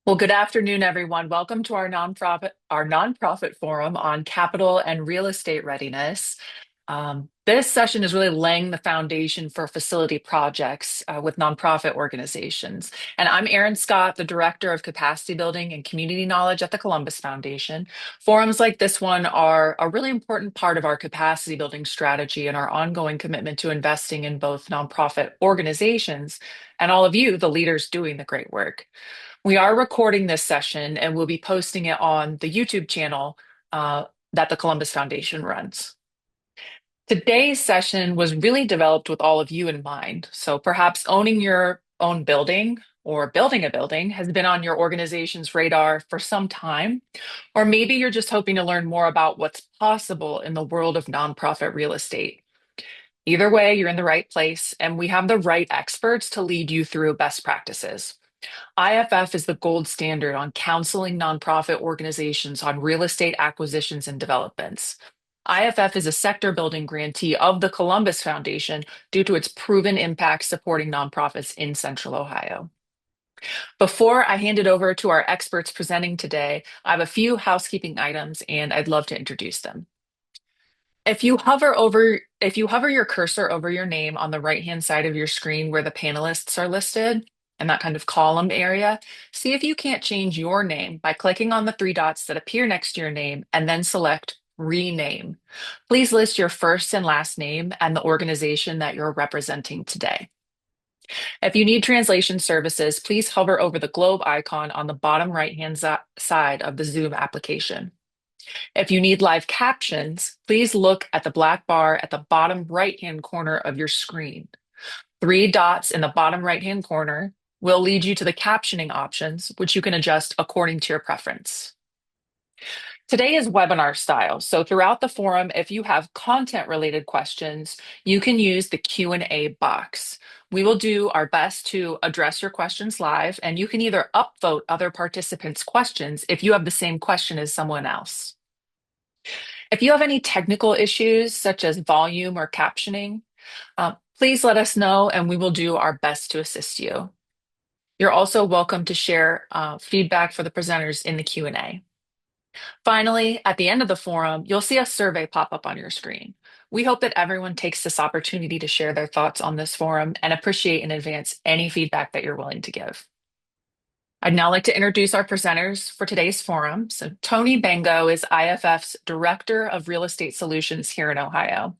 Well, good afternoon, everyone. Welcome to our nonprofit forum on capital and real estate readiness. This session is really laying the foundation for facility projects with nonprofit organizations. And I'm Erin Scott, the Director of Capacity Building and Community Knowledge at the Columbus Foundation. Forums like this one are a really important part of our capacity building strategy and our ongoing commitment to investing in both nonprofit organizations and all of you, the leaders doing the great work. We are recording this session and we'll be posting it on the YouTube channel that the Columbus Foundation runs. Today's session was really developed with all of you in mind. So perhaps owning your own building or building a building has been on your organization's radar for some time, or maybe you're just hoping to learn more about what's possible in the world of nonprofit real estate. Either way, you're in the right place, and we have the right experts to lead you through best practices. IFF is the gold standard on counseling nonprofit organizations on real estate acquisitions and developments. IFF is a sector building grantee of the Columbus Foundation due to its proven impact supporting nonprofits in Central Ohio. Before I hand it over to our experts presenting today, I have a few housekeeping items and I'd love to introduce them. If you hover your cursor over your name on the right-hand side of your screen where the panelists are listed, in that kind of column area, see if you can't change your name by clicking on the three dots that appear next to your name and then select Rename. Please list your first and last name and the organization that you're representing today. If you need translation services, please hover over the globe icon on the bottom right-hand side of the Zoom application. If you need live captions, please look at the black bar at the bottom right-hand corner of your screen. Three dots in the bottom right-hand corner will lead you to the captioning options, which you can adjust according to your preference. Today is webinar style, so throughout the forum, if you have content-related questions, you can use the Q&A box. We will do our best to address your questions live, and you can either upvote other participants' questions if you have the same question as someone else. If you have any technical issues, such as volume or captioning, please let us know and we will do our best to assist you. You're also welcome to share feedback for the presenters in the Q&A. Finally, at the end of the forum, you'll see a survey pop up on your screen. We hope that everyone takes this opportunity to share their thoughts on this forum and appreciate in advance any feedback that you're willing to give. I'd now like to introduce our presenters for today's forum. So Tony Bango is IFF's Director of Real Estate Solutions here in Ohio.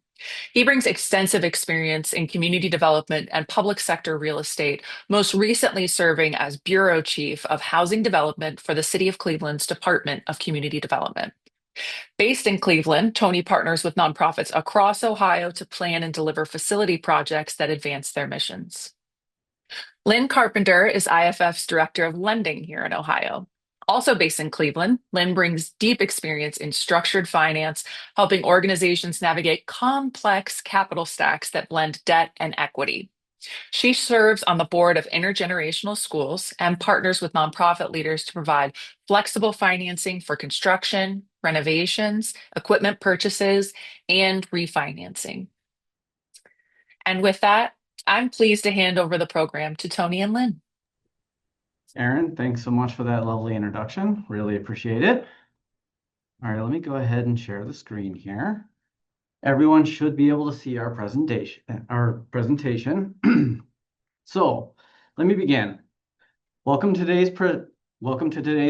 He brings extensive experience in community development and public sector real estate, most recently serving as Bureau Chief of Housing Development for the City of Cleveland's Department of Community Development. Based in Cleveland, Tony partners with nonprofits across Ohio to plan and deliver facility projects that advance their missions. Lynn Carpenter is IFF's Director of Lending here in Ohio. Also based in Cleveland, Lynn brings deep experience in structured finance, helping organizations navigate complex capital stacks that blend debt and equity. She serves on the board of intergenerational schools and partners with nonprofit leaders to provide flexible financing for construction, renovations, equipment purchases, and refinancing. And with that, I'm pleased to hand over the program to Tony and Lynn. Erin, thanks so much for that lovely introduction. Really appreciate it. All right, let me go ahead and share the screen here. Everyone should be able to see our presentation. So let me begin. Welcome to today's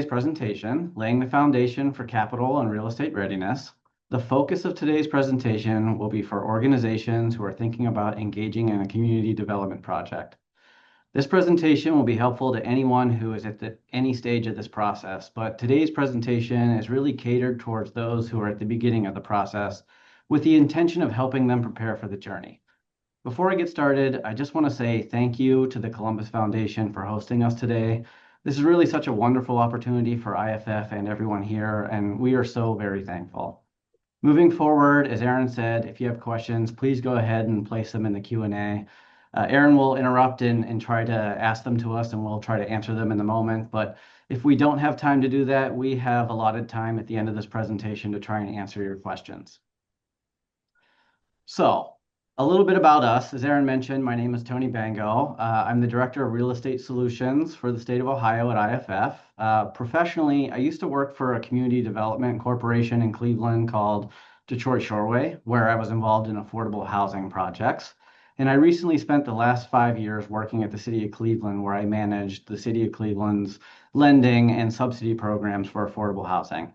presentation, Laying the Foundation for Capital and Real Estate Readiness. The focus of today's presentation will be for organizations who are thinking about engaging in a community development project. This presentation will be helpful to anyone who is at any stage of this process, but today's presentation is really catered towards those who are at the beginning of the process with the intention of helping them prepare for the journey. Before I get started, I just want to say thank you to the Columbus Foundation for hosting us today. This is really such a wonderful opportunity for IFF and everyone here, and we are so very thankful. Moving forward, as Erin said, if you have questions, please go ahead and place them in the Q&A. Erin will interrupt and try to ask them to us, and we'll try to answer them in the moment. But if we don't have time to do that, we have allotted time at the end of this presentation to try and answer your questions. So A little bit about us. As Aaron mentioned, my name is Tony Bango. I'm the Director of Real Estate Solutions for the state of Ohio at IFF. Professionally, I used to work for a community development corporation in Cleveland called Detroit Shoreway, where I was involved in affordable housing projects. And I recently spent the last 5 years working at the city of Cleveland, where I managed the city of Cleveland's lending and subsidy programs for affordable housing.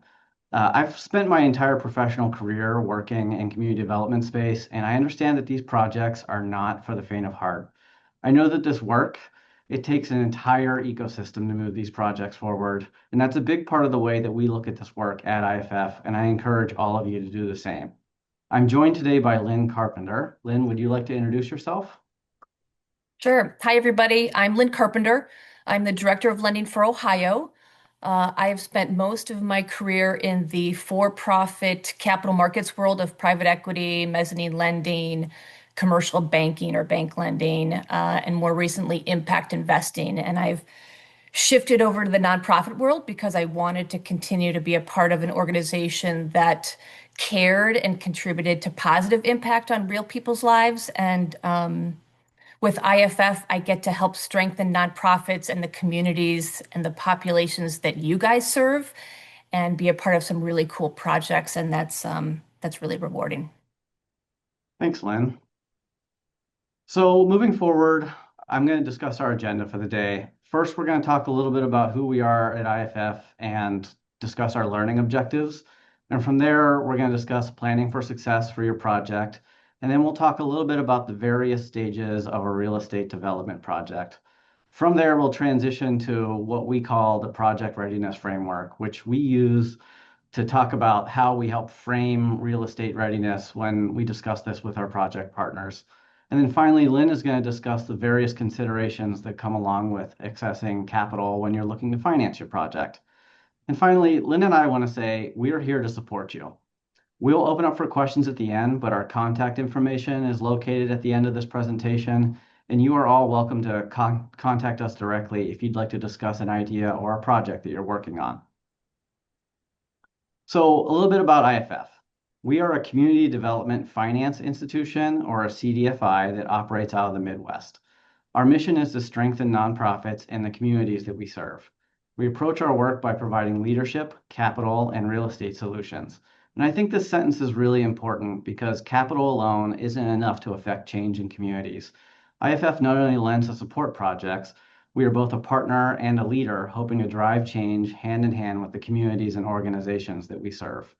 I've spent my entire professional career working in community development space, and I understand that these projects are not for the faint of heart. I know that this work, it takes an entire ecosystem to move these projects forward, and that's a big part of the way that we look at this work at IFF, and I encourage all of you to do the same. I'm joined today by Lynn Carpenter. Lynn, would you like to introduce yourself? Sure. Hi, everybody. I'm Lynn Carpenter. I'm the Director of Lending for Ohio. I have spent most of my career in the for-profit capital markets world of private equity, mezzanine lending, commercial banking or bank lending, and more recently, impact investing. And I've shifted over to the nonprofit world because I wanted to continue to be a part of an organization that cared and contributed to positive impact on real people's lives. And with IFF, I get to help strengthen nonprofits and the communities and the populations that you guys serve and be a part of some really cool projects. And that's really rewarding. Thanks, Lynn. So moving forward, I'm going to discuss our agenda for the day. First, we're going to talk a little bit about who we are at IFF and discuss our learning objectives. And from there, we're going to discuss planning for success for your project. And then we'll talk a little bit about the various stages of a real estate development project. From there, we'll transition to what we call the project readiness framework, which we use to talk about how we help frame real estate readiness when we discuss this with our project partners. And then finally, Lynn is going to discuss the various considerations that come along with accessing capital when you're looking to finance your project. And finally, Lynn and I want to say we are here to support you. We'll open up for questions at the end, but our contact information is located at the end of this presentation, and you are all welcome to contact us directly if you'd like to discuss an idea or a project that you're working on. So a little bit about IFF. We are a community development finance institution, or a CDFI, that operates out of the Midwest. Our mission is to strengthen nonprofits and the communities that we serve. We approach our work by providing leadership, capital, and real estate solutions. And I think this sentence is really important because capital alone isn't enough to affect change in communities. IFF not only lends to support projects, we are both a partner and a leader hoping to drive change hand in hand with the communities and organizations that we serve.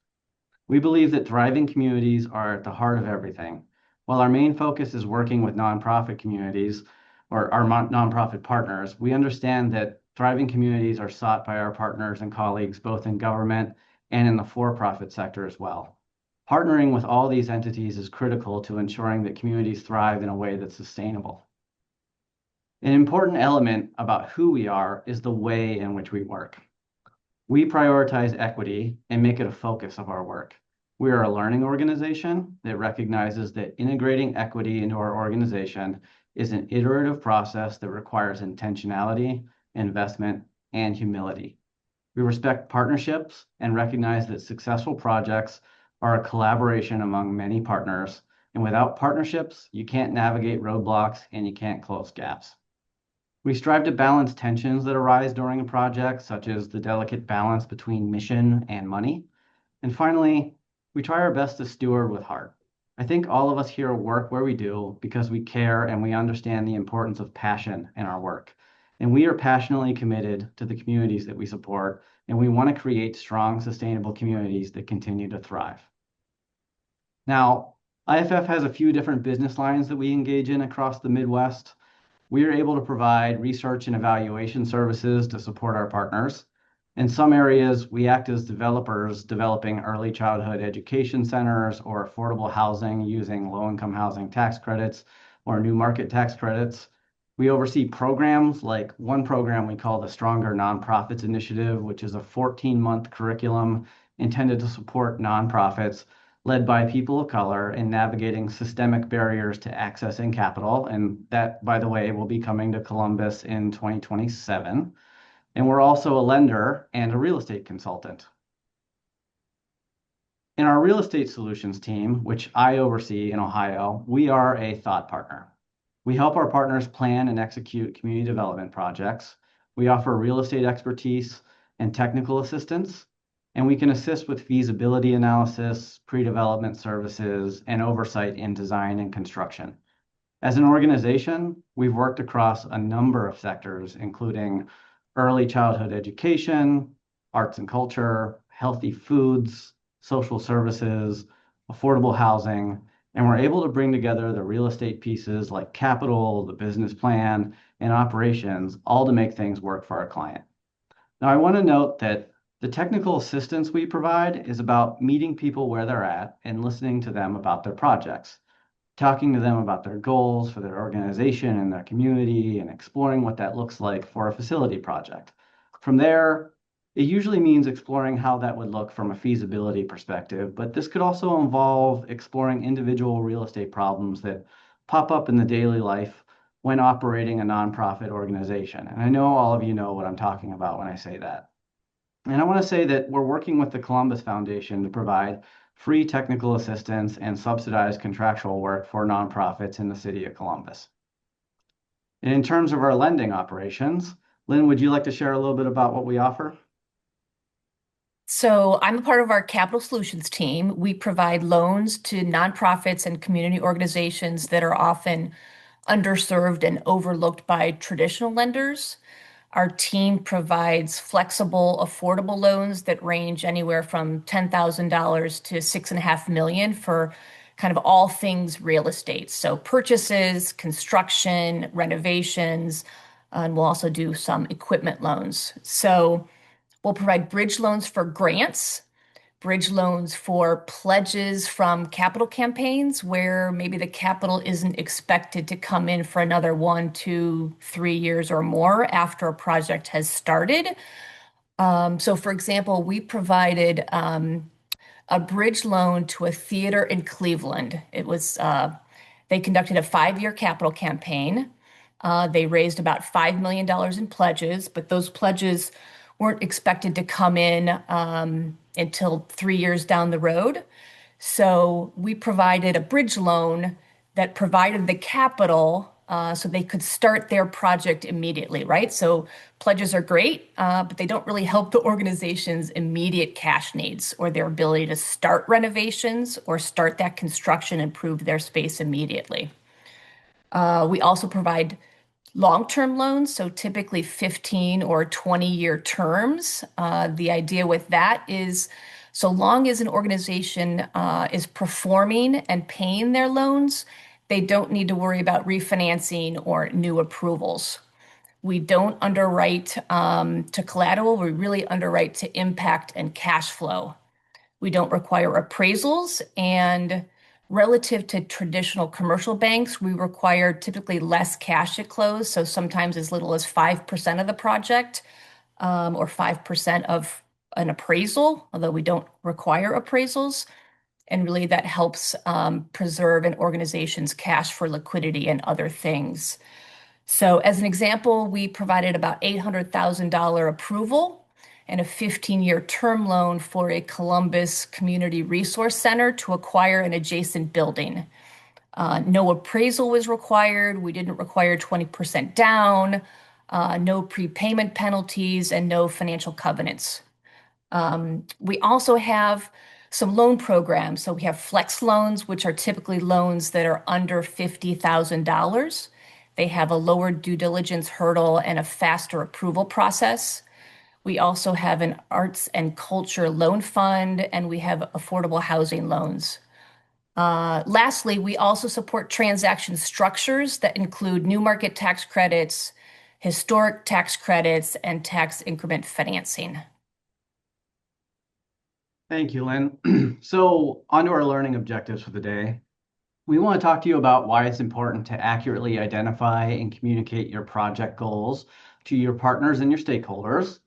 We believe that thriving communities are at the heart of everything. While our main focus is working with nonprofit communities or our nonprofit partners, we understand that thriving communities are sought by our partners and colleagues both in government and in the for-profit sector as well. Partnering with all these entities is critical to ensuring that communities thrive in a way that's sustainable. An important element about who we are is the way in which we work. We prioritize equity and make it a focus of our work. We are a learning organization that recognizes that integrating equity into our organization is an iterative process that requires intentionality, investment, and humility. We respect partnerships and recognize that successful projects are a collaboration among many partners, and without partnerships, you can't navigate roadblocks and you can't close gaps. We strive to balance tensions that arise during a project, such as the delicate balance between mission and money. And finally, we try our best to steward with heart. I think all of us here work where we do because we care and we understand the importance of passion in our work. And we are passionately committed to the communities that we support, and we want to create strong, sustainable communities that continue to thrive. Now, IFF has a few different business lines that we engage in across the Midwest. We are able to provide research and evaluation services to support our partners. In some areas, we act as developers developing early childhood education centers or affordable housing using low-income housing tax credits or new market tax credits. We oversee programs like one program we call the Stronger Nonprofits Initiative, which is a 14-month curriculum intended to support nonprofits led by people of color in navigating systemic barriers to accessing capital. And that, by the way, will be coming to Columbus in 2027. And we're also a lender and a real estate consultant. In our real estate solutions team, which I oversee in Ohio, we are a thought partner. We help our partners plan and execute community development projects. We offer real estate expertise and technical assistance, and we can assist with feasibility analysis, pre-development services, and oversight in design and construction. As an organization, we've worked across a number of sectors, including early childhood education, arts and culture, healthy foods, social services, affordable housing, and we're able to bring together the real estate pieces like capital, the business plan, and operations, all to make things work for our client. Now, I want to note that the technical assistance we provide is about meeting people where they're at and listening to them about their projects, talking to them about their goals for their organization and their community, and exploring what that looks like for a facility project. From there, it usually means exploring how that would look from a feasibility perspective, but this could also involve exploring individual real estate problems that pop up in the daily life when operating a nonprofit organization. And I know all of you know what I'm talking about when I say that. And I want to say that we're working with the Columbus Foundation to provide free technical assistance and subsidized contractual work for nonprofits in the city of Columbus. And in terms of our lending operations, Lynn, would you like to share a little bit about what we offer? So I'm a part of our capital solutions team. We provide loans to nonprofits and community organizations that are often underserved and overlooked by traditional lenders. Our team provides flexible, affordable loans that range anywhere from $10,000 to $6.5 million for kind of all things real estate. So purchases, construction, renovations, and we'll also do some equipment loans. So we'll provide bridge loans for grants, bridge loans for pledges from capital campaigns where maybe the capital isn't expected to come in for another 1, 2, 3 years or more after a project has started. So, for example, we provided a bridge loan to a theater in Cleveland. They conducted a 5-year capital campaign. They raised about $5 million in pledges, but those pledges weren't expected to come in until 3 years down the road. So we provided a bridge loan that provided the capital so they could start their project immediately, right? So pledges are great, but they don't really help the organization's immediate cash needs or their ability to start renovations or start that construction and improve their space immediately. We also provide long-term loans, so typically 15 or 20-year terms. The idea with that is so long as an organization is performing and paying their loans, they don't need to worry about refinancing or new approvals. We don't underwrite to collateral. We really underwrite to impact and cash flow. We don't require appraisals, and relative to traditional commercial banks, we require typically less cash at close, so sometimes as little as 5% of the project or 5% of an appraisal, although we don't require appraisals. And really, that helps preserve an organization's cash for liquidity and other things. So, as an example, we provided about $800,000 approval and a 15-year term loan for a Columbus Community Resource Center to acquire an adjacent building. No appraisal was required. We didn't require 20% down, no prepayment penalties, and no financial covenants. We also have some loan programs. So we have flex loans, which are typically loans that are under $50,000. They have a lower due diligence hurdle and a faster approval process. We also have an arts and culture loan fund, and we have affordable housing loans. Lastly, we also support transaction structures that include new market tax credits, historic tax credits, and tax increment financing. Thank you, Lynn. So, on to our learning objectives for the day. We want to talk to you about why it's important to accurately identify and communicate your project goals to your partners and your stakeholders.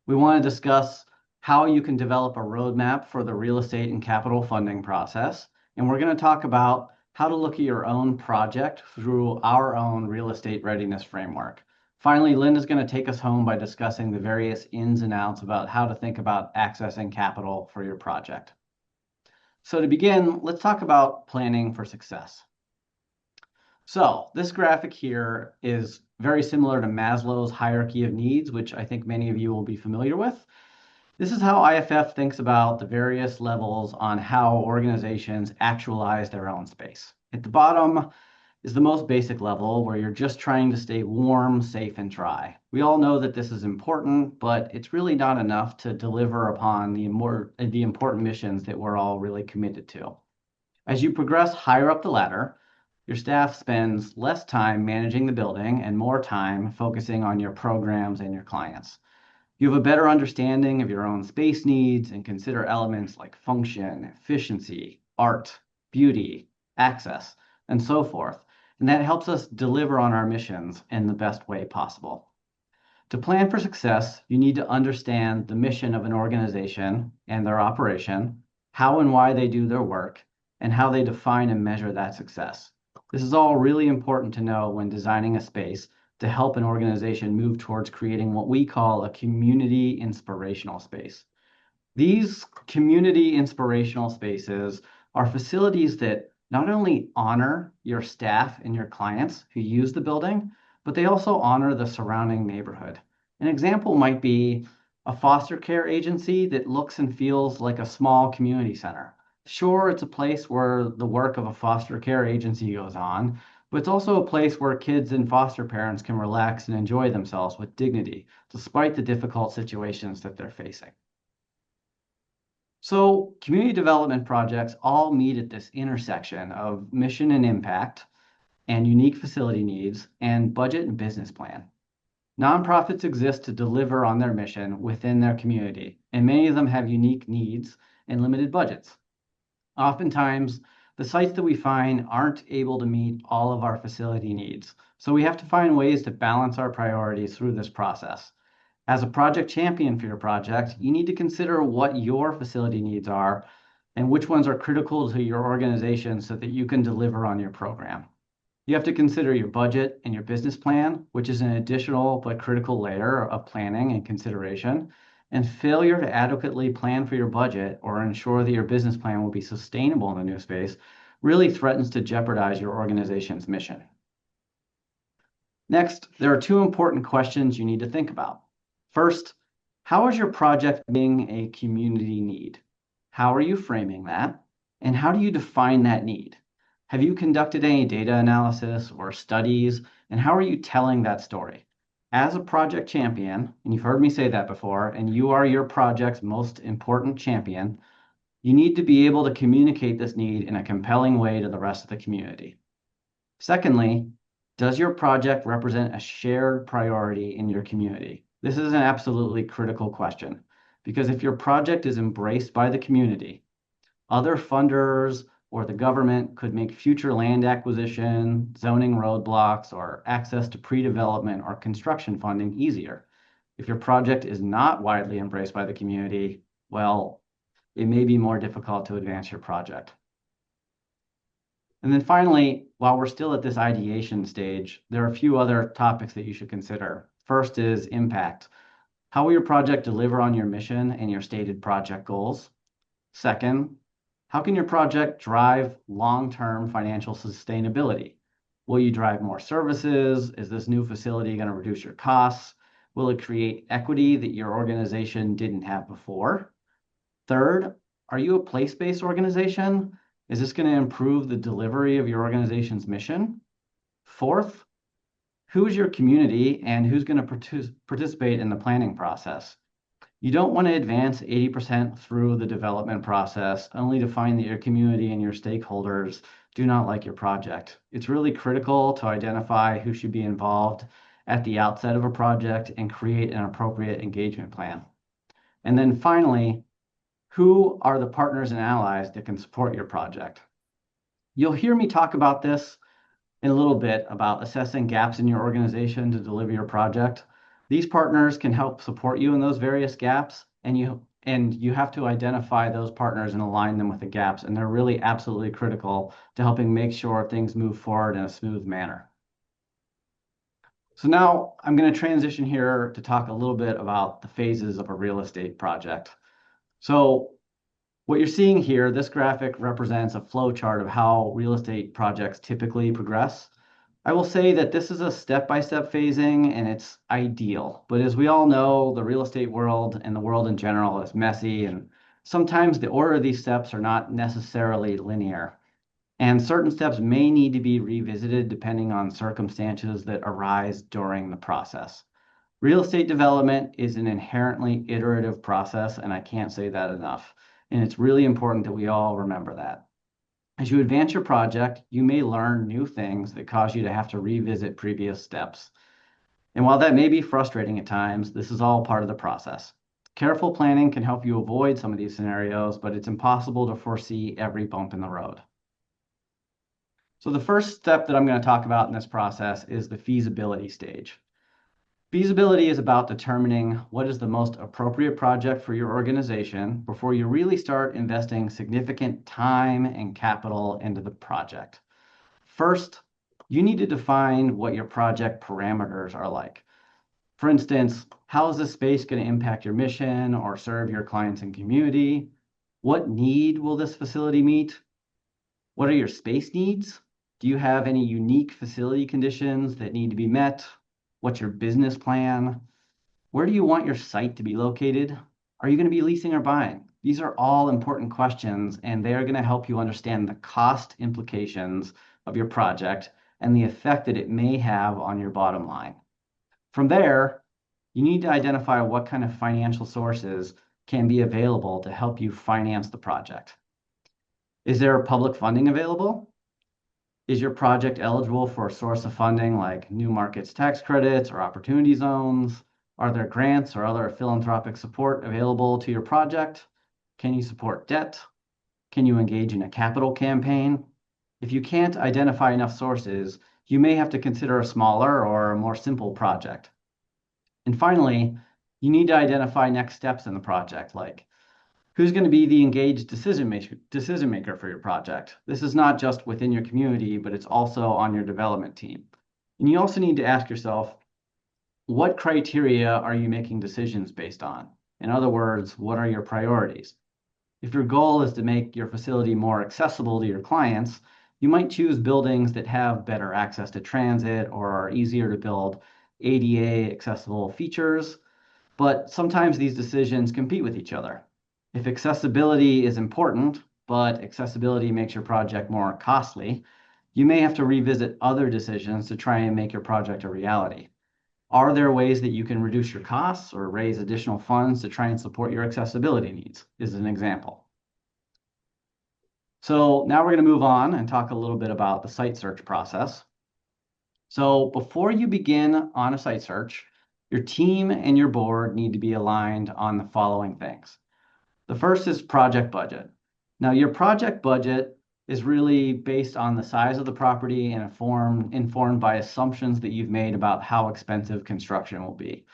We want to discuss how you can develop a roadmap for the real estate and capital funding process. And we're going to talk about how to look at your own project through our own real estate readiness framework. Finally, Lynn is going to take us home by discussing the various ins and outs about how to think about accessing capital for your project. So to begin, let's talk about planning for success. So this graphic here is very similar to Maslow's hierarchy of needs, which I think many of you will be familiar with. This is how IFF thinks about the various levels on how organizations actualize their own space. At the bottom is the most basic level where you're just trying to stay warm, safe, and dry. We all know that this is important, but it's really not enough to deliver upon the important missions that we're all really committed to. As you progress higher up the ladder, your staff spends less time managing the building and more time focusing on your programs and your clients. You have a better understanding of your own space needs and consider elements like function, efficiency, art, beauty, access, and so forth. And that helps us deliver on our missions in the best way possible. To plan for success, you need to understand the mission of an organization and their operation, how and why they do their work, and how they define and measure that success. This is all really important to know when designing a space to help an organization move towards creating what we call a community inspirational space. These community inspirational spaces are facilities that not only honor your staff and your clients who use the building, but they also honor the surrounding neighborhood. An example might be a foster care agency that looks and feels like a small community center. Sure, it's a place where the work of a foster care agency goes on, but it's also a place where kids and foster parents can relax and enjoy themselves with dignity, despite the difficult situations that they're facing. So community development projects all meet at this intersection of mission and impact and unique facility needs and budget and business plan. Nonprofits exist to deliver on their mission within their community, and many of them have unique needs and limited budgets. Oftentimes, the sites that we find aren't able to meet all of our facility needs, so we have to find ways to balance our priorities through this process. As a project champion for your project, you need to consider what your facility needs are and which ones are critical to your organization so that you can deliver on your program. You have to consider your budget and your business plan, which is an additional but critical layer of planning and consideration. And failure to adequately plan for your budget or ensure that your business plan will be sustainable in the new space really threatens to jeopardize your organization's mission. Next, there are two important questions you need to think about. First, how is your project meeting a community need? How are you framing that? And how do you define that need? Have you conducted any data analysis or studies? And how are you telling that story? As a project champion, and you've heard me say that before, and you are your project's most important champion, you need to be able to communicate this need in a compelling way to the rest of the community. Secondly, does your project represent a shared priority in your community? This is an absolutely critical question because if your project is embraced by the community, other funders or the government could make future land acquisition, zoning roadblocks, or access to pre-development or construction funding easier. If your project is not widely embraced by the community, well, it may be more difficult to advance your project. And then finally, while we're still at this ideation stage, there are a few other topics that you should consider. First is impact. How will your project deliver on your mission and your stated project goals? Second, how can your project drive long-term financial sustainability? Will you drive more services? Is this new facility going to reduce your costs? Will it create equity that your organization didn't have before? Third, are you a place-based organization? Is this going to improve the delivery of your organization's mission? Fourth, who is your community and who's going to participate in the planning process? You don't want to advance 80% through the development process only to find that your community and your stakeholders do not like your project. It's really critical to identify who should be involved at the outset of a project and create an appropriate engagement plan. And then finally, who are the partners and allies that can support your project? You'll hear me talk about this in a little bit about assessing gaps in your organization to deliver your project. These partners can help support you in those various gaps, and you have to identify those partners and align them with the gaps, and they're really absolutely critical to helping make sure things move forward in a smooth manner. So now I'm going to transition here to talk a little bit about the phases of a real estate project. So What you're seeing here, this graphic represents a flow chart of how real estate projects typically progress. I will say that this is a step-by-step phasing and it's ideal. But as we all know, the real estate world and the world in general is messy, and sometimes the order of these steps are not necessarily linear. And certain steps may need to be revisited depending on circumstances that arise during the process. Real estate development is an inherently iterative process, and I can't say that enough. And it's really important that we all remember that. As you advance your project, you may learn new things that cause you to have to revisit previous steps. And while that may be frustrating at times, this is all part of the process. Careful planning can help you avoid some of these scenarios, but it's impossible to foresee every bump in the road. So the first step that I'm going to talk about in this process is the feasibility stage. Feasibility is about determining what is the most appropriate project for your organization before you really start investing significant time and capital into the project. First, you need to define what your project parameters are like. For instance, how is this space going to impact your mission or serve your clients and community? What need will this facility meet? What are your space needs? Do you have any unique facility conditions that need to be met? What's your business plan? Where do you want your site to be located? Are you going to be leasing or buying? These are all important questions, and they are going to help you understand the cost implications of your project and the effect that it may have on your bottom line. From there, you need to identify what kind of financial sources can be available to help you finance the project. Is there public funding available? Is your project eligible for a source of funding like new markets tax credits or opportunity zones? Are there grants or other philanthropic support available to your project? Can you support debt? Can you engage in a capital campaign? If you can't identify enough sources, you may have to consider a smaller or a more simple project. And finally, you need to identify next steps in the project, like who's going to be the engaged decision maker for your project. This is not just within your community, but it's also on your development team. And you also need to ask yourself, what criteria are you making decisions based on? In other words, what are your priorities? If your goal is to make your facility more accessible to your clients, you might choose buildings that have better access to transit or are easier to build ADA accessible features. But sometimes these decisions compete with each other. If accessibility is important, but accessibility makes your project more costly, you may have to revisit other decisions to try and make your project a reality. Are there ways that you can reduce your costs or raise additional funds to try and support your accessibility needs? Is an example. So now we're going to move on and talk a little bit about the site search process. So before you begin on a site search, your team and your board need to be aligned on the following things. The first is project budget. Now, your project budget is really based on the size of the property and informed by assumptions that you've made about how expensive construction will be.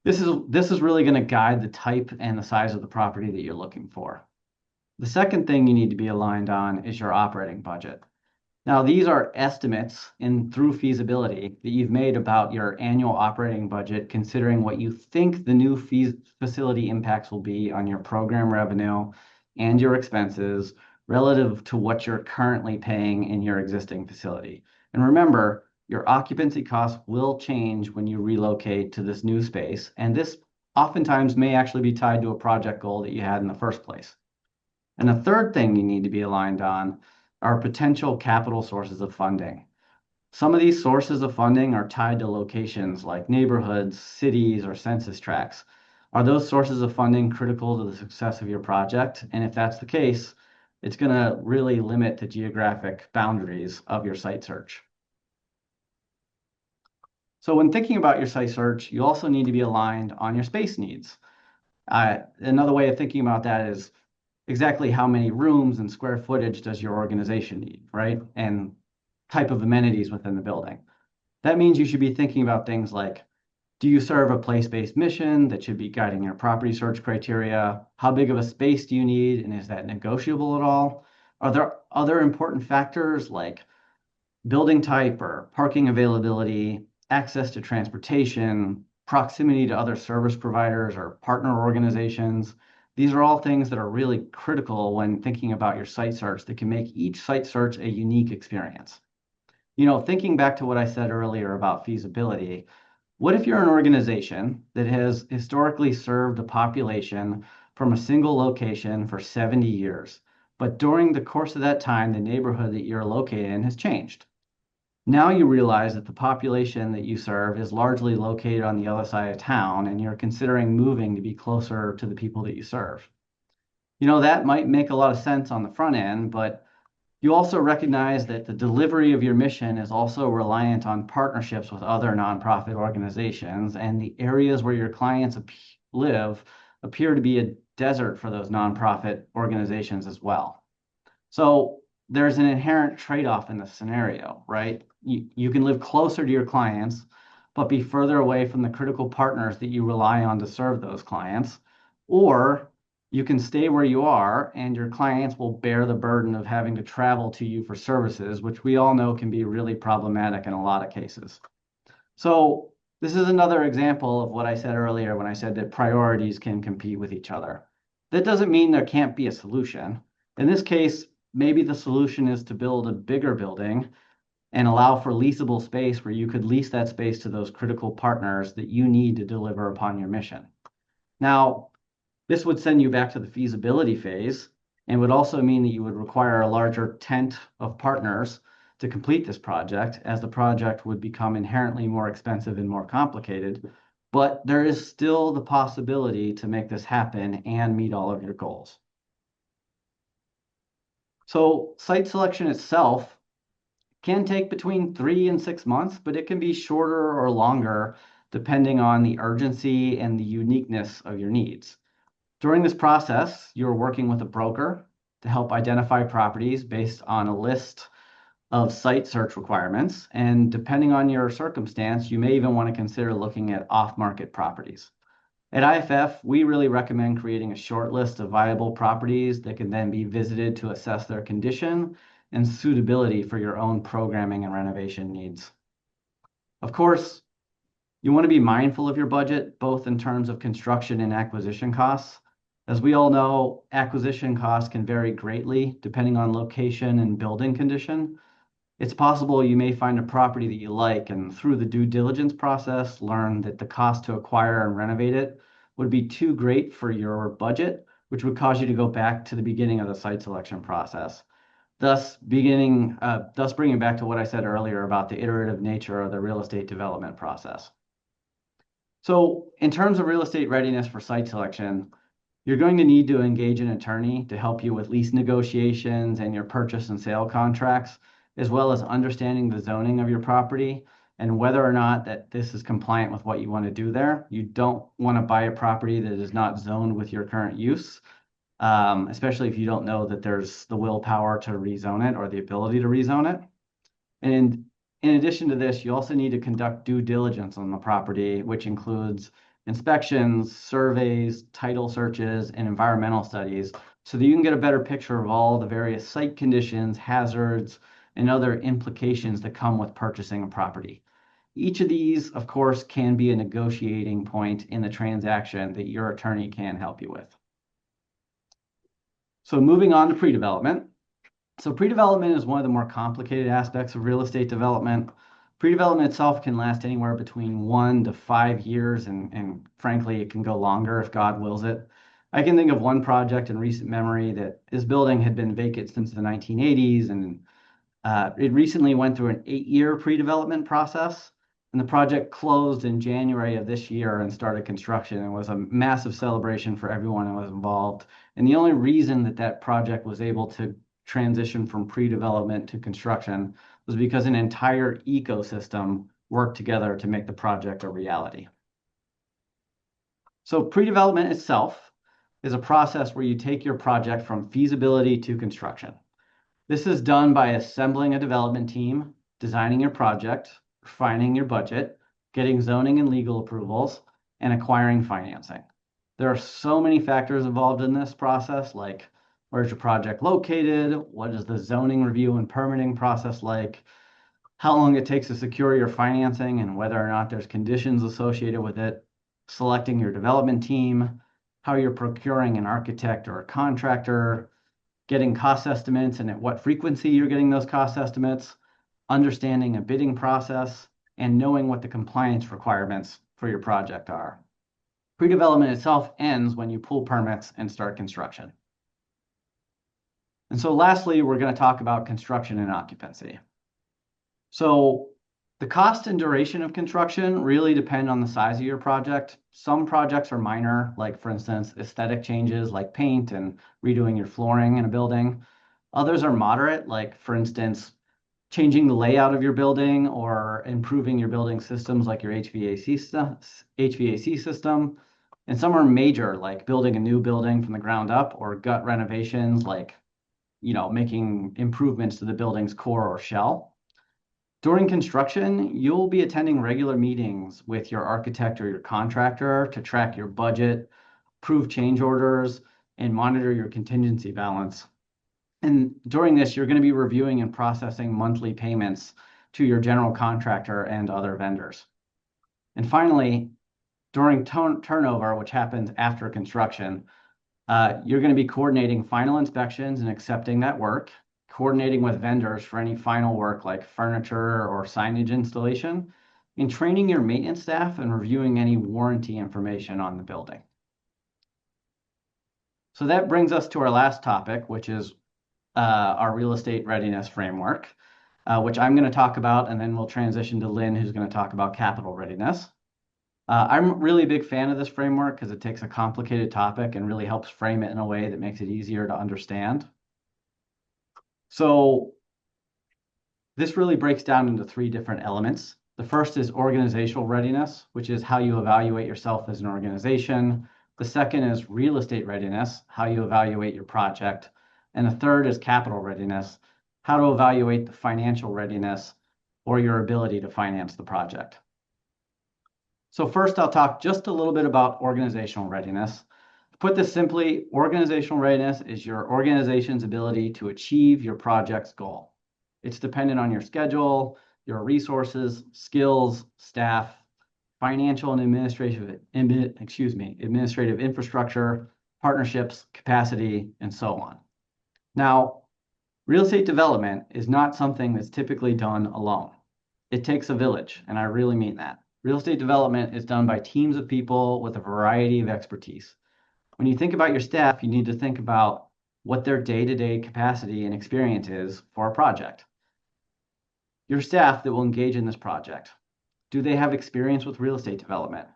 This is really going to guide the type and the size of the property that you're looking for. The second thing you need to be aligned on is your operating budget. Now, these are estimates through feasibility that you've made about your annual operating budget, considering what you think the new facility impacts will be on your program revenue and your expenses relative to what you're currently paying in your existing facility. And remember, your occupancy costs will change when you relocate to this new space, and this oftentimes may actually be tied to a project goal that you had in the first place. And the third thing you need to be aligned on are potential capital sources of funding. Some of these sources of funding are tied to locations like neighborhoods, cities, or census tracts. Are those sources of funding critical to the success of your project? And if that's the case, it's going to really limit the geographic boundaries of your site search. So when thinking about your site search, you also need to be aligned on your space needs. Another way of thinking about that is exactly how many rooms and square footage does your organization need, right? And type of amenities within the building. That means you should be thinking about things like, do you serve a place-based mission that should be guiding your property search criteria? How big of a space do you need, and is that negotiable at all? Are there other important factors like building type or parking availability, access to transportation, proximity to other service providers or partner organizations? These are all things that are really critical when thinking about your site search that can make each site search a unique experience. Thinking back to what I said earlier about feasibility, what if you're an organization that has historically served a population from a single location for 70 years, but during the course of that time, the neighborhood that you're located in has changed? Now you realize that the population that you serve is largely located on the other side of town, and you're considering moving to be closer to the people that you serve. That might make a lot of sense on the front end, but you also recognize that the delivery of your mission is also reliant on partnerships with other nonprofit organizations, and the areas where your clients live appear to be a desert for those nonprofit organizations as well. So there's an inherent trade-off in this scenario, right? You can live closer to your clients, but be further away from the critical partners that you rely on to serve those clients. Or you can stay where you are and your clients will bear the burden of having to travel to you for services, which we all know can be really problematic in a lot of cases. So this is another example of what I said earlier when I said that priorities can compete with each other. That doesn't mean there can't be a solution. In this case, maybe the solution is to build a bigger building and allow for leasable space where you could lease that space to those critical partners that you need to deliver upon your mission. Now, this would send you back to the feasibility phase and would also mean that you would require a larger tent of partners to complete this project, as the project would become inherently more expensive and more complicated. But there is still the possibility to make this happen and meet all of your goals. So site selection itself can take between 3 and 6 months, but it can be shorter or longer depending on the urgency and the uniqueness of your needs. During this process, you're working with a broker to help identify properties based on a list of site search requirements. And depending on your circumstance, you may even want to consider looking at off-market properties. At IFF, we really recommend creating a short list of viable properties that can then be visited to assess their condition and suitability for your own programming and renovation needs. Of course, you want to be mindful of your budget, both in terms of construction and acquisition costs. As we all know, acquisition costs can vary greatly depending on location and building condition. It's possible you may find a property that you like and through the due diligence process, learn that the cost to acquire and renovate it would be too great for your budget, which would cause you to go back to the beginning of the site selection process. Thus bringing back to what I said earlier about the iterative nature of the real estate development process. So in terms of real estate readiness for site selection, you're going to need to engage an attorney to help you with lease negotiations and your purchase and sale contracts, as well as understanding the zoning of your property and whether or not that this is compliant with what you want to do there. You don't want to buy a property that is not zoned with your current use, especially if you don't know that there's the willpower to rezone it or the ability to rezone it. And in addition to this, you also need to conduct due diligence on the property, which includes inspections, surveys, title searches, and environmental studies, so that you can get a better picture of all the various site conditions, hazards, and other implications that come with purchasing a property. Each of these, of course, can be a negotiating point in the transaction that your attorney can help you with. So moving on to pre-development. So pre-development is one of the more complicated aspects of real estate development. Pre-development itself can last anywhere between 1 to 5 years, and frankly, it can go longer if God wills it. I can think of one project in recent memory that this building had been vacant since the 1980s, and it recently went through an 8-year pre-development process, and the project closed in January of this year and started construction. It was a massive celebration for everyone who was involved. And the only reason that that project was able to transition from pre-development to construction was because an entire ecosystem worked together to make the project a reality. So pre-development itself is a process where you take your project from feasibility to construction. This is done by assembling a development team, designing your project, refining your budget, getting zoning and legal approvals, and acquiring financing. There are so many factors involved in this process, like where's your project located? What is the zoning review and permitting process like? How long it takes to secure your financing and whether or not there's conditions associated with it, selecting your development team, how you're procuring an architect or a contractor, getting cost estimates and at what frequency you're getting those cost estimates, understanding a bidding process, and knowing what the compliance requirements for your project are. Pre-development itself ends when you pull permits and start construction. And so lastly, we're going to talk about construction and occupancy. So the cost and duration of construction really depend on the size of your project. Some projects are minor, like for instance, aesthetic changes like paint and redoing your flooring in a building. Others are moderate, like for instance, changing the layout of your building or improving your building systems like your HVAC system. And some are major, like building a new building from the ground up, or gut renovations like, making improvements to the building's core or shell. During construction, you'll be attending regular meetings with your architect or your contractor to track your budget, approve change orders, and monitor your contingency balance. And during this, you're going to be reviewing and processing monthly payments to your general contractor and other vendors. And finally, during turnover, which happens after construction, you're going to be coordinating final inspections and accepting that work, coordinating with vendors for any final work like furniture or signage installation, and training your maintenance staff and reviewing any warranty information on the building. So that brings us to our last topic, which is our real estate readiness framework, which I'm going to talk about, and then we'll transition to Lynn, who's going to talk about capital readiness. I'm really a big fan of this framework because it takes a complicated topic and really helps frame it in a way that makes it easier to understand. So this really breaks down into 3 different elements. The first is organizational readiness, which is how you evaluate yourself as an organization. The second is real estate readiness, how you evaluate your project. And the third is capital readiness, how to evaluate the financial readiness or your ability to finance the project. So first, I'll talk just a little bit about organizational readiness. To put this simply, organizational readiness is your organization's ability to achieve your project's goal. It's dependent on your schedule, your resources, skills, staff, financial and administrative infrastructure, partnerships, capacity, and so on. Now, real estate development is not something that's typically done alone. It takes a village, and I really mean that. Real estate development is done by teams of people with a variety of expertise. When you think about your staff, you need to think about what their day-to-day capacity and experience is for a project. Your staff that will engage in this project, do they have experience with real estate development?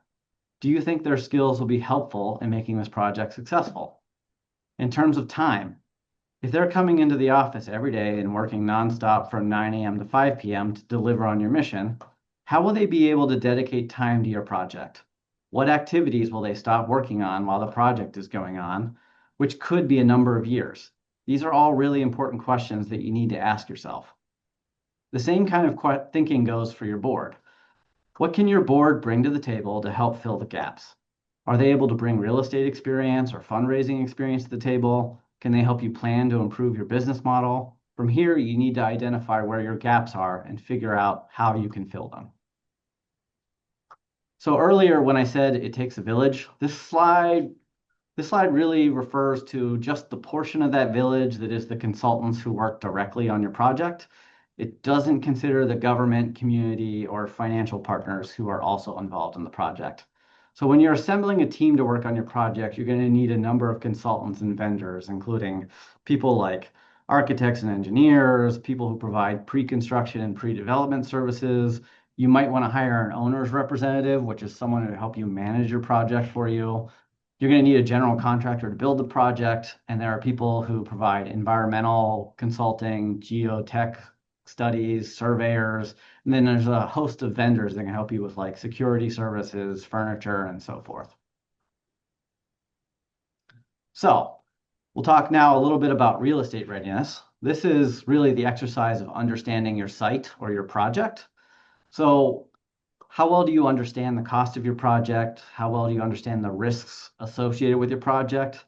Do you think their skills will be helpful in making this project successful? In terms of time, if they're coming into the office every day and working nonstop from 9 a.m. to 5 p.m. to deliver on your mission, how will they be able to dedicate time to your project? What activities will they stop working on while the project is going on, which could be a number of years? These are all really important questions that you need to ask yourself. The same kind of thinking goes for your board. What can your board bring to the table to help fill the gaps? Are they able to bring real estate experience or fundraising experience to the table? Can they help you plan to improve your business model? From here, you need to identify where your gaps are and figure out how you can fill them. So earlier when I said it takes a village, this slide really refers to just the portion of that village that is the consultants who work directly on your project. It doesn't consider the government, community, or financial partners who are also involved in the project. So when you're assembling a team to work on your project, you're going to need a number of consultants and vendors, including people like architects and engineers, people who provide pre-construction and pre-development services. You might want to hire an owner's representative, which is someone to help you manage your project for you. You're going to need a general contractor to build the project, and there are people who provide environmental consulting, geotech studies, surveyors, and then there's a host of vendors that can help you with like security services, furniture, and so forth. So we'll talk now a little bit about real estate readiness. This is really the exercise of understanding your site or your project. So how well do you understand the cost of your project? How well do you understand the risks associated with your project?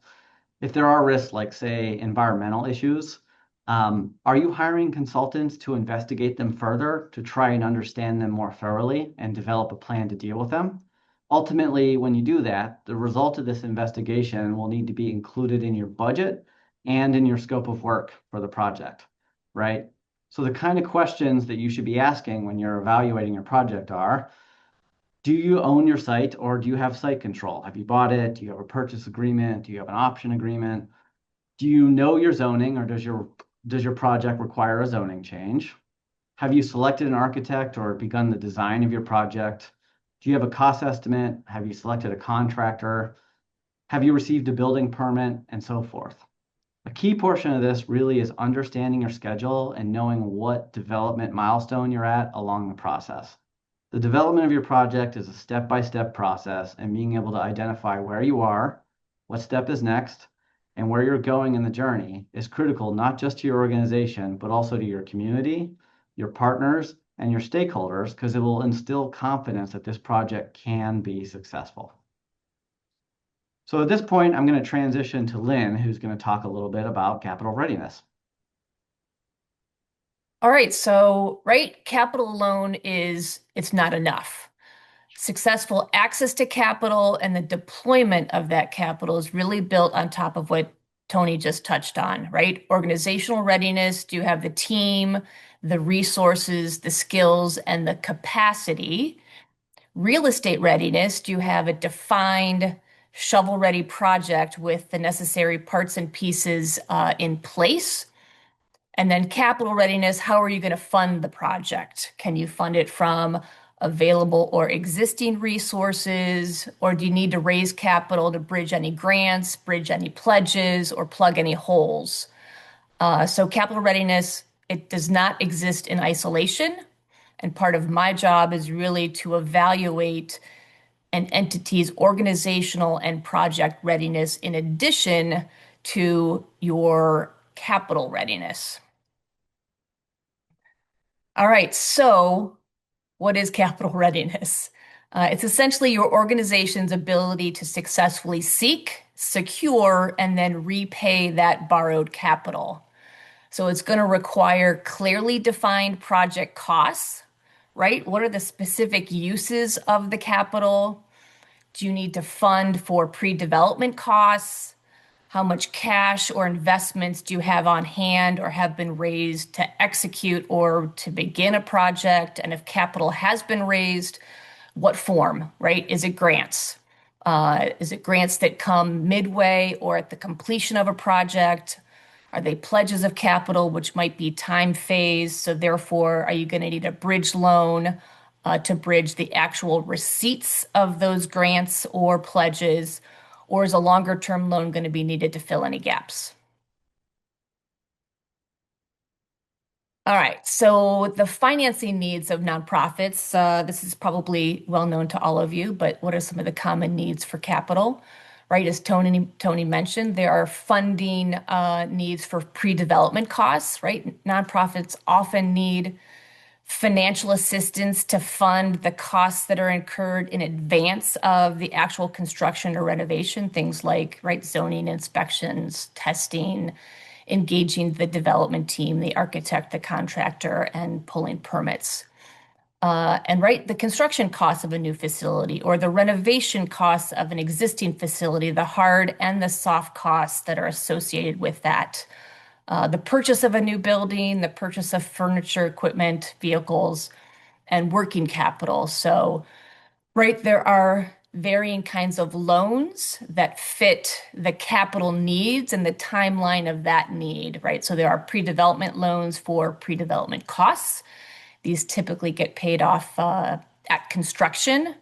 If there are risks like, say, environmental issues, are you hiring consultants to investigate them further to try and understand them more thoroughly and develop a plan to deal with them? Ultimately, when you do that, the result of this investigation will need to be included in your budget and in your scope of work for the project, right? So the kind of questions that you should be asking when you're evaluating your project are, do you own your site or do you have site control? Have you bought it? Do you have a purchase agreement? Do you have an option agreement? Do you know your zoning or does your project require a zoning change? Have you selected an architect or begun the design of your project? Do you have a cost estimate? Have you selected a contractor? Have you received a building permit? And so forth. A key portion of this really is understanding your schedule and knowing what development milestone you're at along the process. The development of your project is a step-by-step process, and being able to identify where you are, what step is next, and where you're going in the journey is critical not just to your organization, but also to your community, your partners, and your stakeholders, because it will instill confidence that this project can be successful. So at this point, I'm going to transition to Lynn, who's going to talk a little bit about capital readiness. All right, so right, capital alone it's not enough. Successful access to capital and the deployment of that capital is really built on top of what Tony just touched on, right? Organizational readiness. Do you have the team, the resources, the skills, and the capacity? Real estate readiness. Do you have a defined shovel-ready project with the necessary parts and pieces in place? And then capital readiness, how are you going to fund the project? Can you fund it from available or existing resources, or do you need to raise capital to bridge any grants, bridge any pledges, or plug any holes? So capital readiness, it does not exist in isolation. And part of my job is really to evaluate an entity's organizational and project readiness in addition to your capital readiness. All right, so what is capital readiness? It's essentially your organization's ability to successfully seek, secure, and then repay that borrowed capital. So it's going to require clearly defined project costs, right? What are the specific uses of the capital? Do you need to fund for pre-development costs? How much cash or investments do you have on hand or have been raised to execute or to begin a project? And if capital has been raised, what form, right? Is it grants? Is it grants that come midway or at the completion of a project? Are they pledges of capital, which might be time phased? So therefore, are you going to need a bridge loan to bridge the actual receipts of those grants or pledges? Or is a longer term loan going to be needed to fill any gaps? All right, so the financing needs of nonprofits, this is probably well known to all of you, but what are some of the common needs for capital? Right, as Tony mentioned, there are funding needs for pre-development costs, right? Nonprofits often need financial assistance to fund the costs that are incurred in advance of the actual construction or renovation, things like, right, zoning inspections, testing, engaging the development team, the architect, the contractor, and pulling permits. And right, the construction costs of a new facility or the renovation costs of an existing facility, the hard and the soft costs that are associated with that. The purchase of a new building, the purchase of furniture, equipment, vehicles, and working capital. So, right, there are varying kinds of loans that fit the capital needs and the timeline of that need, right? So there are pre-development loans for pre-development costs. These typically get paid off at construction.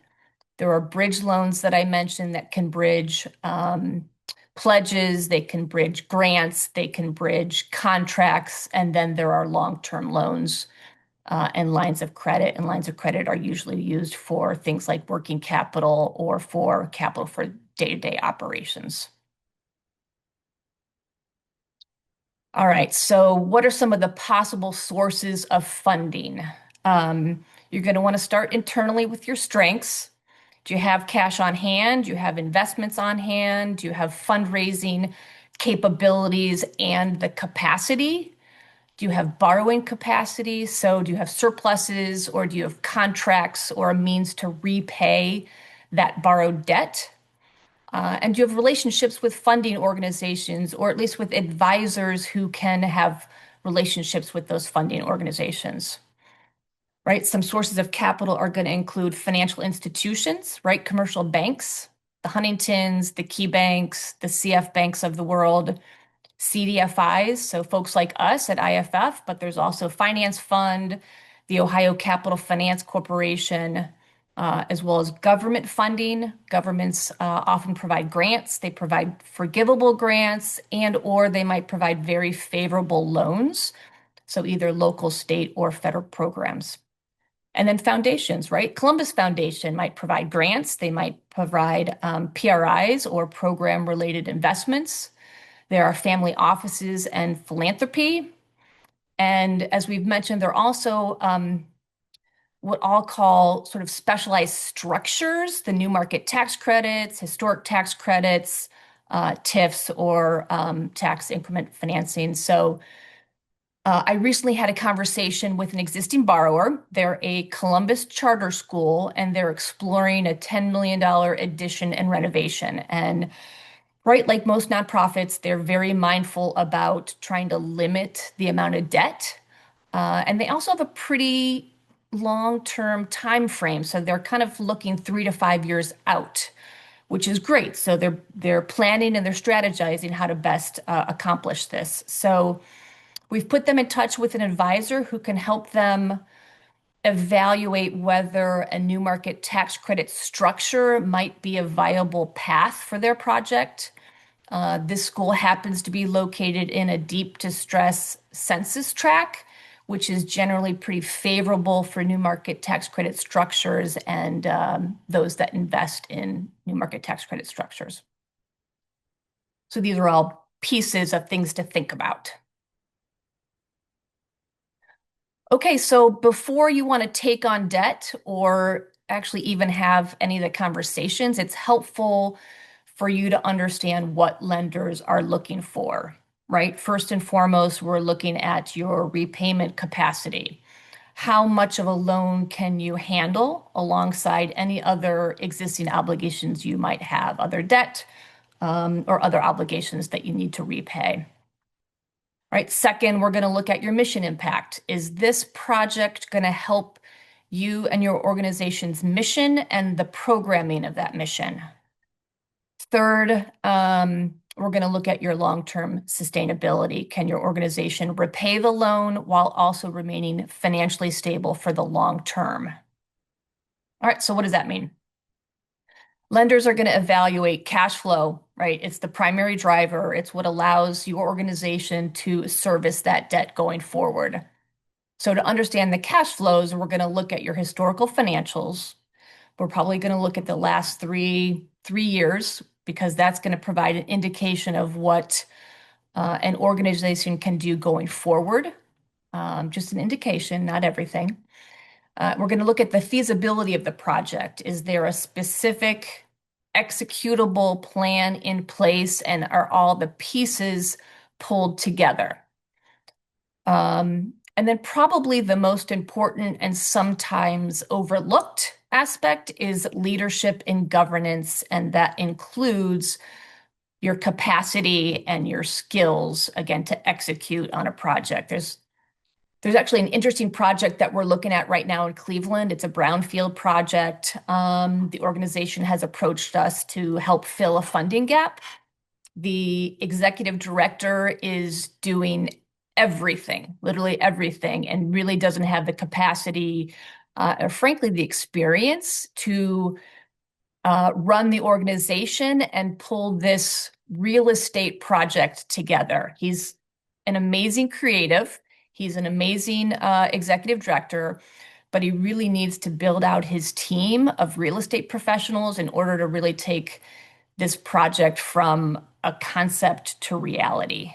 There are bridge loans that I mentioned that can bridge pledges, they can bridge grants, they can bridge contracts, and then there are long-term loans and lines of credit. And lines of credit are usually used for things like working capital or for capital for day-to-day operations. All right, so what are some of the possible sources of funding? You're going to want to start internally with your strengths. Do you have cash on hand? Do you have investments on hand? Do you have fundraising capabilities and the capacity? Do you have borrowing capacity? So do you have surpluses or do you have contracts or a means to repay that borrowed debt. And you have relationships with funding organizations, or at least with advisors who can have relationships with those funding organizations, right? Some sources of capital are going to include financial institutions, right? Commercial banks, the Huntingtons, the Key Banks, the CF Banks of the world, CDFIs, so folks like us at IFF, but there's also Finance Fund, the Ohio Capital Finance Corporation, as well as government funding. Governments often provide grants. They provide forgivable grants and or they might provide very favorable loans. So either local, state, or federal programs. And then foundations, right? Columbus Foundation might provide grants. They might provide PRIs or program-related investments. There are family offices and philanthropy. And as we've mentioned, there are also what I'll call sort of specialized structures, the new market tax credits, historic tax credits, TIFs, or tax increment financing. So I recently had a conversation with an existing borrower. They're a Columbus charter school, and they're exploring a $10 million addition and renovation. And right, like most nonprofits, they're very mindful about trying to limit the amount of debt. And they also have a pretty long-term time frame. So they're kind of looking 3 to 5 years out, which is great. So they're planning and they're strategizing how to best accomplish this. So we've put them in touch with an advisor who can help them evaluate whether a new market tax credit structure might be a viable path for their project. This school happens to be located in a deep distress census tract, which is generally pretty favorable for new market tax credit structures and those that invest in new market tax credit structures. So these are all pieces of things to think about. Okay, so before you want to take on debt or actually even have any of the conversations, it's helpful for you to understand what lenders are looking for, right? First and foremost, we're looking at your repayment capacity. How much of a loan can you handle alongside any other existing obligations you might have, other debt, or other obligations that you need to repay? Right. Second, we're going to look at your mission impact. Is this project going to help you and your organization's mission and the programming of that mission? Third, we're going to look at your long-term sustainability. Can your organization repay the loan while also remaining financially stable for the long term? All right, so what does that mean? Lenders are going to evaluate cash flow, right? It's the primary driver. It's what allows your organization to service that debt going forward. So to understand the cash flows, we're going to look at your historical financials. We're probably going to look at the last three years because that's going to provide an indication of what an organization can do going forward. Just an indication, not everything. We're going to look at the feasibility of the project. Is there a specific executable plan in place and are all the pieces pulled together? And then probably the most important and sometimes overlooked aspect is leadership and governance, and that includes your capacity and your skills, again, to execute on a project. There's actually an interesting project that we're looking at right now in Cleveland. It's a brownfield project. The organization has approached us to help fill a funding gap. The executive director is doing everything, literally everything, and really doesn't have the capacity or frankly the experience to run the organization and pull this real estate project together. He's an amazing creative. He's an amazing executive director, but he really needs to build out his team of real estate professionals in order to really take this project from a concept to reality.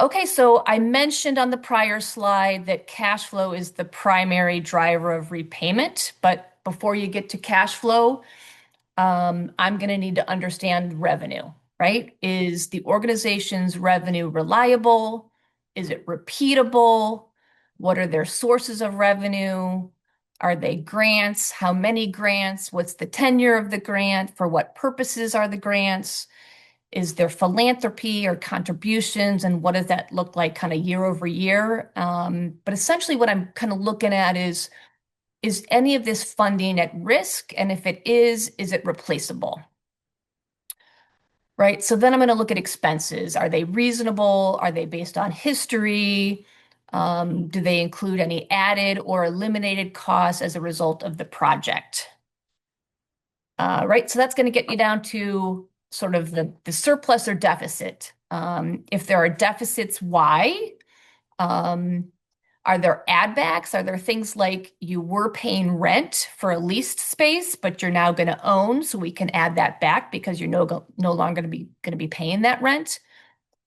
Okay, so I mentioned on the prior slide that cash flow is the primary driver of repayment, but before you get to cash flow, I'm going to need to understand revenue, right? Is the organization's revenue reliable? Is it repeatable? What are their sources of revenue? Are they grants? How many grants? What's the tenure of the grant? For what purposes are the grants? Is there philanthropy or contributions? And what does that look like kind of year over year? But essentially, what I'm kind of looking at is any of this funding at risk? And if it is it replaceable? Right? So then I'm going to look at expenses. Are they reasonable? Are they based on history? Do they include any added or eliminated costs as a result of the project? Right? So that's going to get you down to sort of the surplus or deficit. If there are deficits, why? Um, are there add backs? Are there things like you were paying rent for a leased space, but you're now going to own, so we can add that back because you're no longer going to be paying that rent?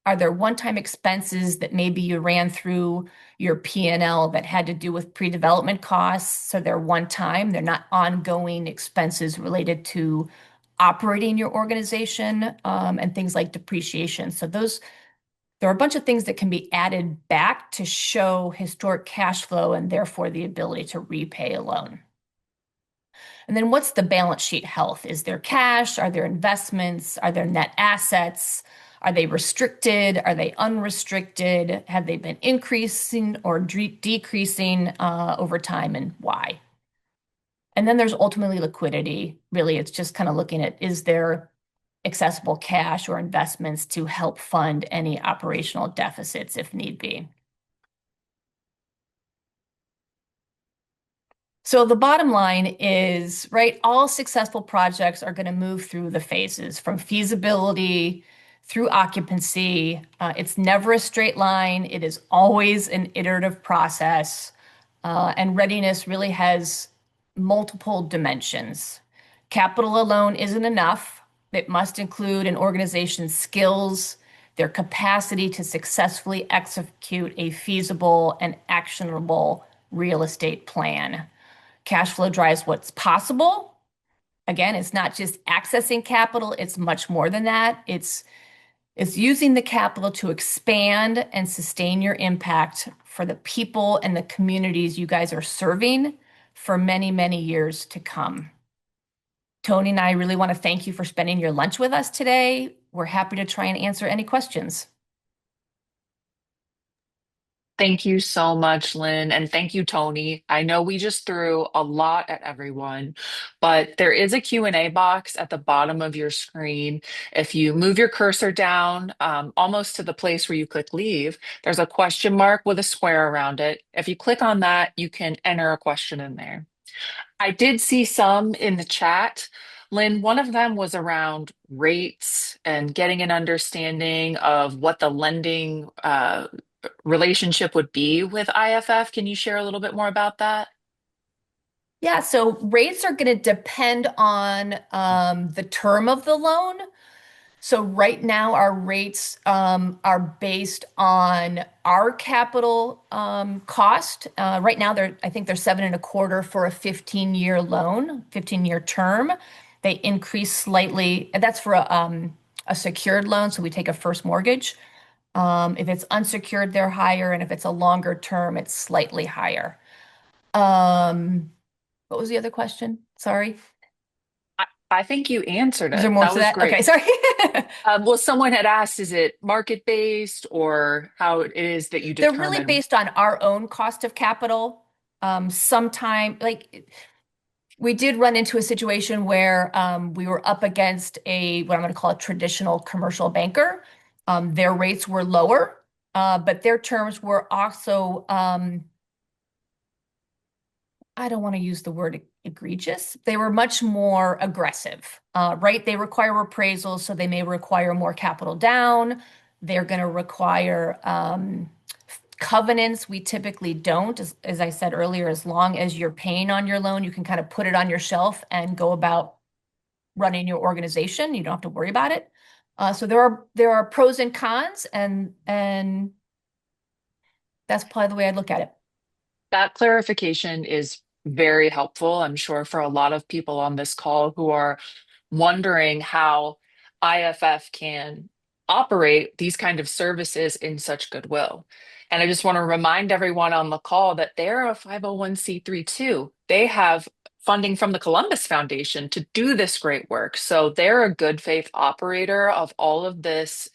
Are there one-time expenses that maybe you ran through your P&L that had to do with pre-development costs? So they're one time, they're not ongoing expenses related to operating your organization, and things like depreciation. So there are a bunch of things that can be added back to show historic cash flow and therefore the ability to repay a loan. And then what's the balance sheet health? Is there cash? Are there investments? Are there net assets? Are they restricted? Are they unrestricted? Have they been increasing or decreasing over time, and why? And then there's ultimately liquidity. Really, it's just kind of looking at, is there accessible cash or investments to help fund any operational deficits if need be? So the bottom line is, right, all successful projects are going to move through the phases from feasibility through occupancy. It's never a straight line. It is always an iterative process. And readiness really has multiple dimensions. Capital alone isn't enough. It must include an organization's skills, their capacity to successfully execute a feasible and actionable real estate plan. Cash flow drives what's possible. Again, it's not just accessing capital, it's much more than that. It's using the capital to expand and sustain your impact for the people and the communities you guys are serving for many, many years to come. Tony and I really want to thank you for spending your lunch with us today. We're happy to try and answer any questions. Thank you so much, Lynn, and thank you, Tony. I know we just threw a lot at everyone, but there is a Q&A box at the bottom of your screen. If you move your cursor down, almost to the place where you click leave, there's a question mark with a square around it. If you click on that, you can enter a question in there. I did see some in the chat. Lynn, one of them was around rates and getting an understanding of what the lending relationship would be with IFF. Can you share a little bit more about that? Yeah, so rates are going to depend on the term of the loan. So right now, our rates are based on our capital cost. Right now, I think they're 7.25% for a 15-year loan, 15-year term. They increase slightly. And that's for a secured loan, so we take a first mortgage. If it's unsecured, they're higher, and if it's a longer term, it's slightly higher. Um, what was the other question? Sorry. I think you answered Was there it. more That to was that? Okay, great. sorry. Well, someone had asked, is it market based or how it is that you They're really determine? based on our own cost of capital. Sometime, like we did run into a situation where we were up against what I'm going to call a traditional commercial banker. Their rates were lower, but their terms were also, I don't want to use the word egregious. They were much more aggressive, right? They require appraisals, so they may require more capital down. They're going to require covenants. We typically don't. As I said earlier, as long as you're paying on your loan, you can kind of put it on your shelf and go about running your organization. You don't have to worry about it. So there are pros and cons, and that's probably the way I'd look at it. That clarification is very helpful, I'm sure, for a lot of people on this call who are wondering how IFF can operate these kind of services in such goodwill. And I just want to remind everyone on the call that they're a 501(c)(3) too. They have funding from the Columbus Foundation to do this great work. So they're a good faith operator of all of this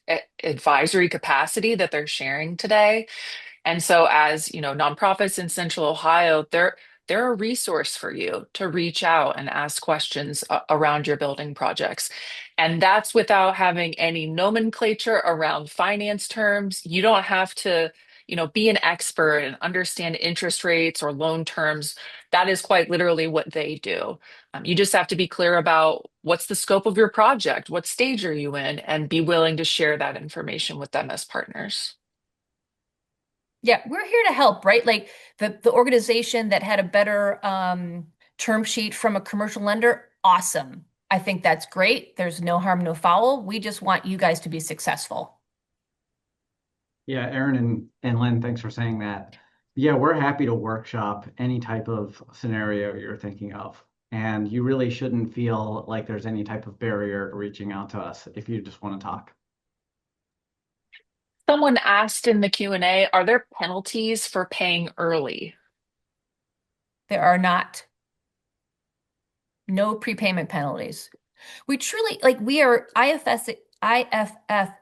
advisory capacity that they're sharing today. And so as, nonprofits in Central Ohio, they're a resource for you to reach out and ask questions around your building projects. And that's without having any nomenclature around finance terms. You don't have to, be an expert and understand interest rates or loan terms. That is quite literally what they do. You just have to be clear about what's the scope of your project, what stage are you in, and be willing to share that information with them as partners. Yeah, we're here to help, right? Like the organization that had a better term sheet from a commercial lender, awesome. I think that's great. There's no harm, no foul. We just want you guys to be successful. Yeah, Aaron and Lynn, thanks for saying that. Yeah, we're happy to workshop any type of scenario you're thinking of. And you really shouldn't feel like there's any type of barrier to reaching out to us if you just want to talk. Someone asked in the Q&A, are there penalties for paying early? There are not no prepayment penalties. We truly like we are IFF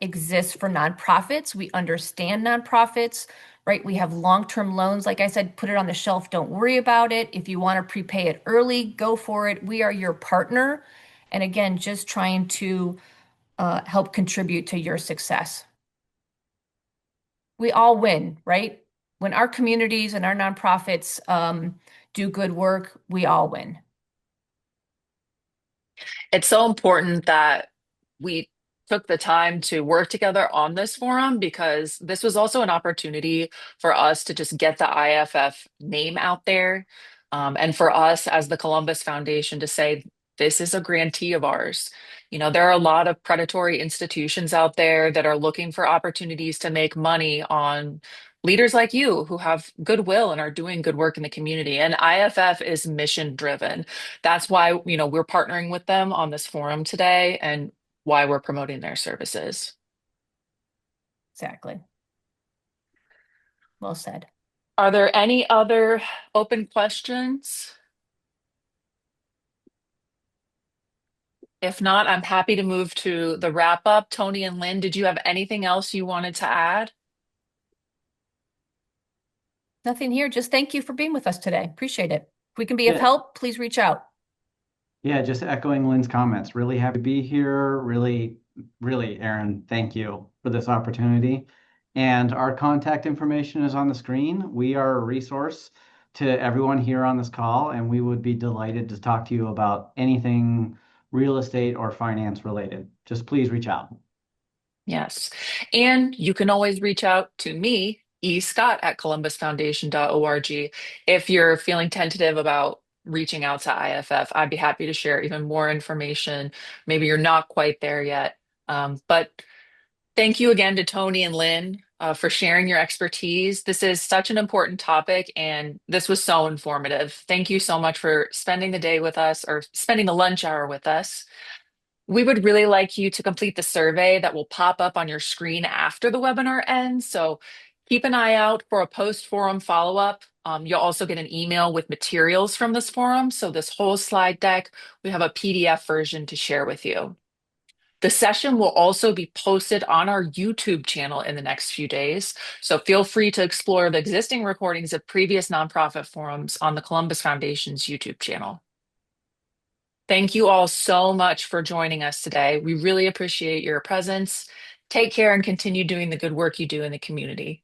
exists for nonprofits. We understand nonprofits, right? We have long-term loans. Like I said, put it on the shelf. Don't worry about it. If you want to prepay it early, go for it. We are your partner. And again, just trying to help contribute to your success. We all win, right? When our communities and our nonprofits do good work, we all win. It's so important that we took the time to work together on this forum because this was also an opportunity for us to just get the IFF name out there. And for us as the Columbus Foundation to say, this is a grantee of ours. There are a lot of predatory institutions out there that are looking for opportunities to make money on leaders like you who have goodwill and are doing good work in the community. And IFF is mission driven. That's why, we're partnering with them on this forum today and why we're promoting their services. Exactly. Well said. Are there any other open questions? If not, I'm happy to move to the wrap up. Tony and Lynn, did you have anything else you wanted to add? Nothing here. Just thank you for being with us today. Appreciate it. If we can be of Yeah, help, please reach out. yeah, just echoing Lynn's comments. Really happy to be here. Really, really, Aaron, thank you for this opportunity. And our contact information is on the screen. We are a resource to everyone here on this call, and we would be delighted to talk to you about anything real estate or finance related. Just please reach out. Yes. And you can always reach out to me, Scott at columbusfoundation.org. If you're feeling tentative about reaching out to IFF, I'd be happy to share even more information. Maybe you're not quite there yet. But thank you again to Tony and Lynn for sharing your expertise. This is such an important topic, and this was so informative. Thank you so much for spending the day with us or spending the lunch hour with us. We would really like you to complete the survey that will pop up on your screen after the webinar ends. So keep an eye out for a post-forum follow-up. You'll also get an email with materials from this forum. So this whole slide deck, we have a PDF version to share with you. The session will also be posted on our YouTube channel in the next few days. So feel free to explore the existing recordings of previous nonprofit forums on the Columbus Foundation's YouTube channel. Thank you all so much for joining us today. We really appreciate your presence. Take care and continue doing the good work you do in the community.